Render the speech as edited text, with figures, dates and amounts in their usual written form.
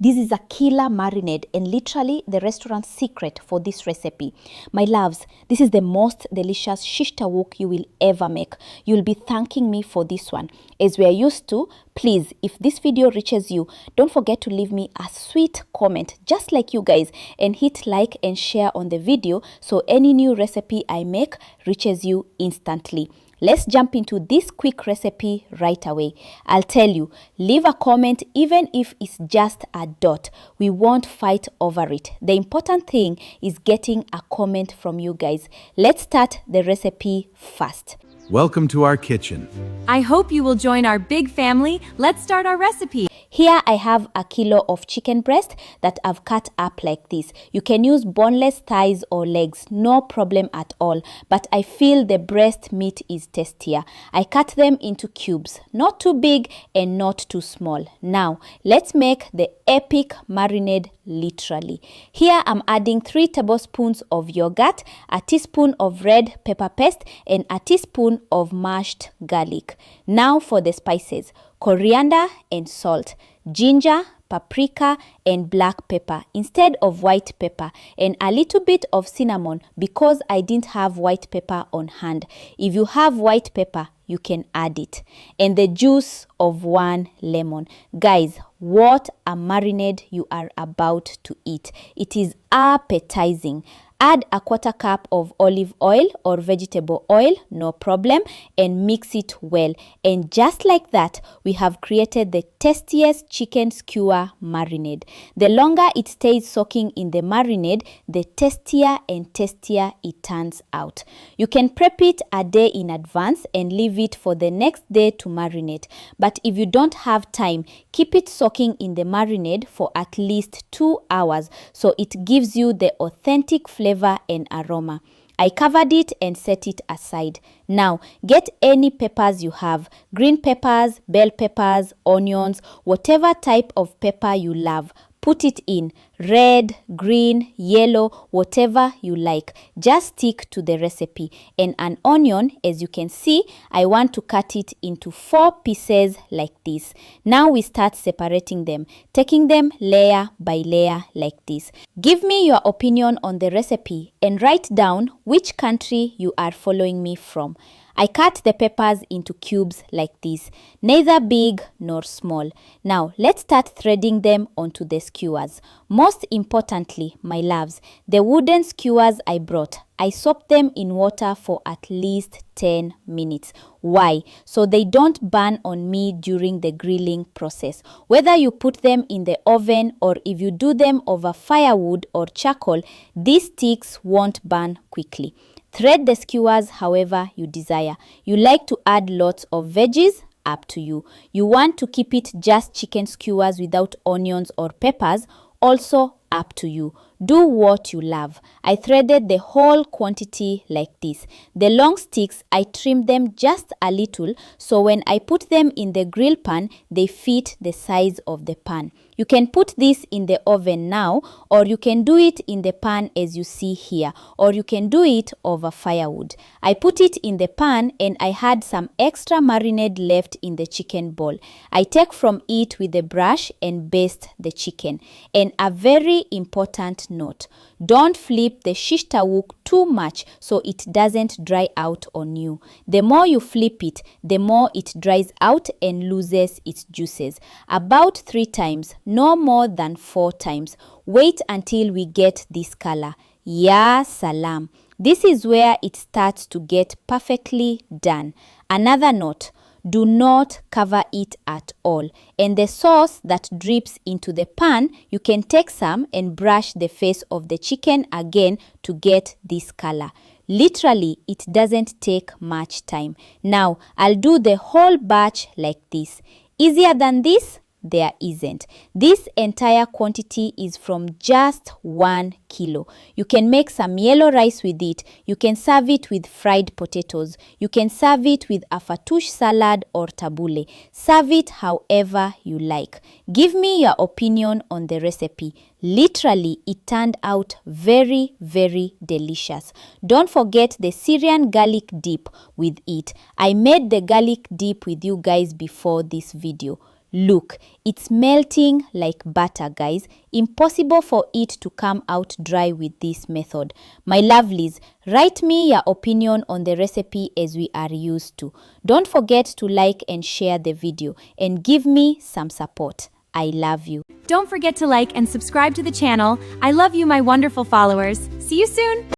This is a killer marinade and literally the restaurant secret for this recipe. My loves, this is the most delicious shish tawook you will ever make. You'll be thanking me for this one. As we are used to, please, if this video reaches you, don't forget to leave me a sweet comment just like you guys and hit like and share on the video so any new recipe I make reaches you instantly. Let's jump into this quick recipe right away. I'll tell you, leave a comment even if it's just a dot. We won't fight over it. The important thing is getting a comment from you guys. Let's start the recipe fast. Welcome to our kitchen. I hope you will join our big family. Let's start our recipe. Here I have a kilo of chicken breast that I've cut up like this. You can use boneless thighs or legs, no problem at all. But I feel the breast meat is tastier. I cut them into cubes, not too big and not too small. Now, let's make the epic marinade literally. Here I'm adding 3 tablespoons of yogurt, a teaspoon of red pepper paste, and a teaspoon of mashed garlic. Now for the spices. Coriander and salt, ginger, paprika, and black pepper instead of white pepper, and a little bit of cinnamon because I didn't have white pepper on hand. If you have white pepper, you can add it. And the juice of 1 lemon. Guys, what a marinade you are about to eat. It is appetizing. Add a 1/4 cup of olive oil or vegetable oil, no problem, and mix it well. And just like that, we have created the tastiest chicken skewer marinade. The longer it stays soaking in the marinade, the tastier and tastier it turns out. You can prep it a day in advance and leave it for the next day to marinate. But if you don't have time, keep it soaking in the marinade for at least 2 hours so it gives you the authentic flavor and aroma. I covered it and set it aside. Now, get any peppers you have. Green peppers, bell peppers, onions, whatever type of pepper you love. Put it in. Red, green, yellow, whatever you like. Just stick to the recipe. And an onion, as you can see, I want to cut it into 4 pieces like this. Now we start separating them, taking them layer by layer like this. Give me your opinion on the recipe and write down which country you are following me from. I cut the peppers into cubes like this, neither big nor small. Now, let's start threading them onto the skewers. Most importantly, my loves, the wooden skewers I brought, I soaked them in water for at least 10 minutes. Why? So they don't burn on me during the grilling process. Whether you put them in the oven or if you do them over firewood or charcoal, these sticks won't burn quickly. Thread the skewers however you desire. You like to add lots of veggies? Up to you. You want to keep it just chicken skewers without onions or peppers? Also up to you. Do what you love. I threaded the whole quantity like this. The long sticks, I trimmed them just a little so when I put them in the grill pan, they fit the size of the pan. You can put this in the oven now, or you can do it in the pan as you see here, or you can do it over firewood. I put it in the pan and I had some extra marinade left in the chicken bowl. I take from it with a brush and baste the chicken. And a very important note, don't flip the shish tawook too much so it doesn't dry out on you. The more you flip it, the more it dries out and loses its juices. About 3 times, no more than 4 times. Wait until we get this color. Ya salam. This is where it starts to get perfectly done. Another note, do not cover it at all. And the sauce that drips into the pan, you can take some and brush the face of the chicken again to get this color. Literally, it doesn't take much time. Now, I'll do the whole batch like this. Easier than this? There isn't. This entire quantity is from just 1 kilo. You can make some yellow rice with it. You can serve it with fried potatoes. You can serve it with a fattoush salad or tabbouleh. Serve it however you like. Give me your opinion on the recipe. Literally, it turned out very, very delicious. Don't forget the Syrian garlic dip with it. I made the garlic dip with you guys before this video. Look, it's melting like butter, guys. Impossible for it to come out dry with this method. My lovelies, write me your opinion on the recipe as we are used to. Don't forget to like and share the video and give me some support. I love you. Don't forget to like and subscribe to the channel. I love you, my wonderful followers. See you soon.